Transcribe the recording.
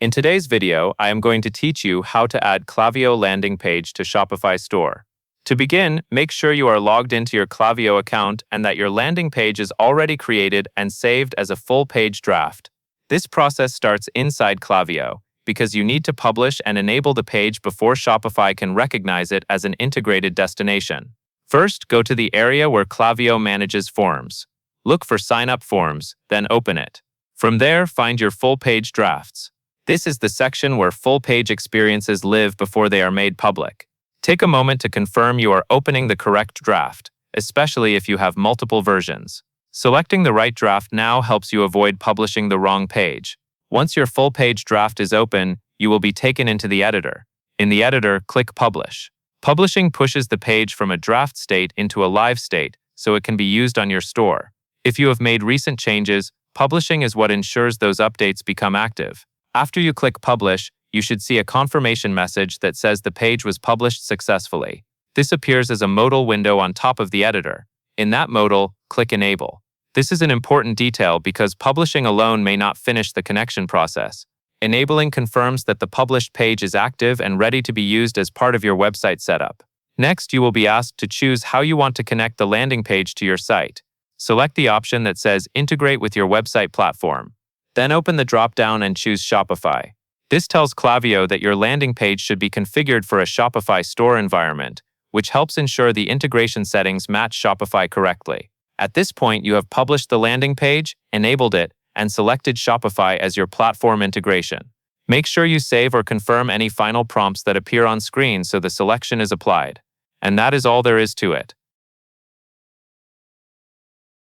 In today's video, I am going to teach you how to add Klaviyo landing page to Shopify store. To begin, make sure you are logged into your Klaviyo account and that your landing page is already created and saved as a full-page draft. This process starts inside Klaviyo because you need to publish and enable the page before Shopify can recognize it as an integrated destination. First, go to the area where Klaviyo manages forms. Look for Sign Up forms, then open it. From there, find your full-page drafts. This is the section where full-page experiences live before they are made public. Take a moment to confirm you are opening the correct draft, especially if you have multiple versions. Selecting the right draft now helps you avoid publishing the wrong page. Once your full-page draft is open, you will be taken into the editor. In the editor, click Publish. Publishing pushes the page from a draft state into a live state, so it can be used on your store. If you have made recent changes, publishing is what ensures those updates become active. After you click Publish, you should see a confirmation message that says the page was published successfully. This appears as a modal window on top of the editor. In that modal, click Enable. This is an important detail because publishing alone may not finish the connection process. Enabling confirms that the published page is active and ready to be used as part of your website setup. Next, you will be asked to choose how you want to connect the landing page to your site. Select the option that says Integrate with your website platform. Then open the drop-down and choose Shopify. This tells Klaviyo that your landing page should be configured for a Shopify store environment, which helps ensure the integration settings match Shopify correctly. At this point, you have published the landing page, enabled it, and selected Shopify as your platform integration. Make sure you save or confirm any final prompts that appear on screen so the selection is applied. And that is all there is to it.